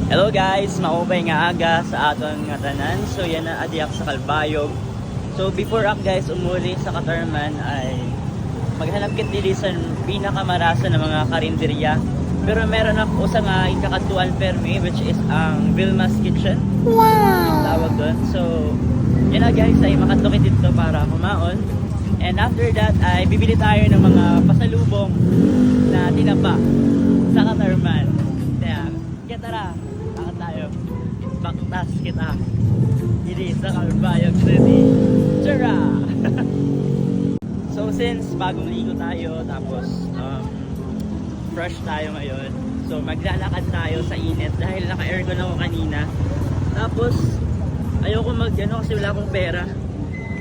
Hello guys, maupay nga aga sa aton nga tanan. So yan na adiak sa Kalbayog. So before up guys, umuli sa Katarman ay maghanap kit dili sa pinakamarasa ng mga karinderya. Pero meron ako sa nga ikakatuan permi which is ang Vilma's Kitchen. Wow! Tawag doon. So yan na guys, ay makatukit dito para kumaon. And after that ay bibili tayo ng mga pasalubong na tinapa sa Katarman. Kaya tara, lakad tayo. Baktas kita. Dili sa Kalbayog City. Tara! So since bagong ligo tayo, tapos fresh tayo ngayon. So maglalakad tayo sa init dahil naka-aircon ako kanina. Tapos ayoko mag-ano kasi wala akong pera.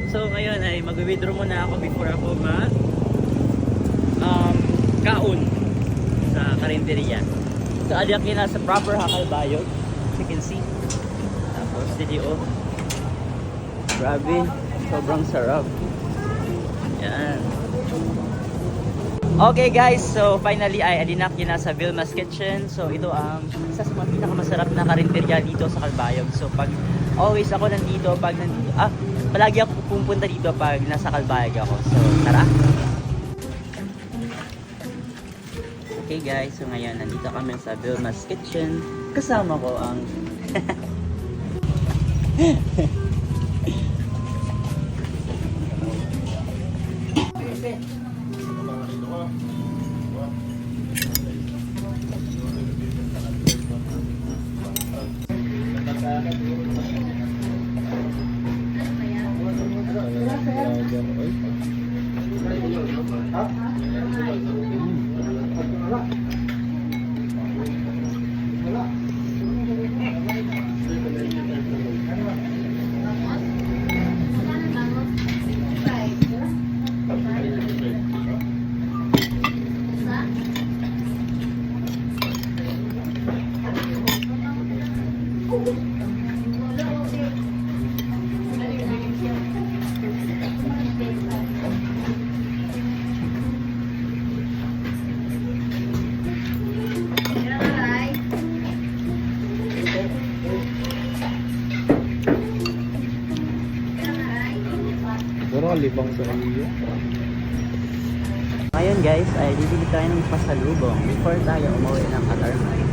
So ngayon ay mag-withdraw muna ako before ako kaon sa karinderya. So adiak yun sa proper Kalbayog, as you can see. Tapos dito grabe, sobrang sarap. Yan. Okay guys, so finally ay adinak yun sa Vilma's Kitchen. So ito ang isa sa mga pinakamasarap na karinderya dito sa Kalbayog. So pag always ako nandito, palagi ako pupunta dito pag nasa Kalbayog ako. So tara. Okay guys, so ngayon nandito kami sa Vilma's Kitchen. Kasama ko ang libang sa iyo. Ngayon guys, ay bibili tayo ng pasalubong before tayo umuwi ng Katarman.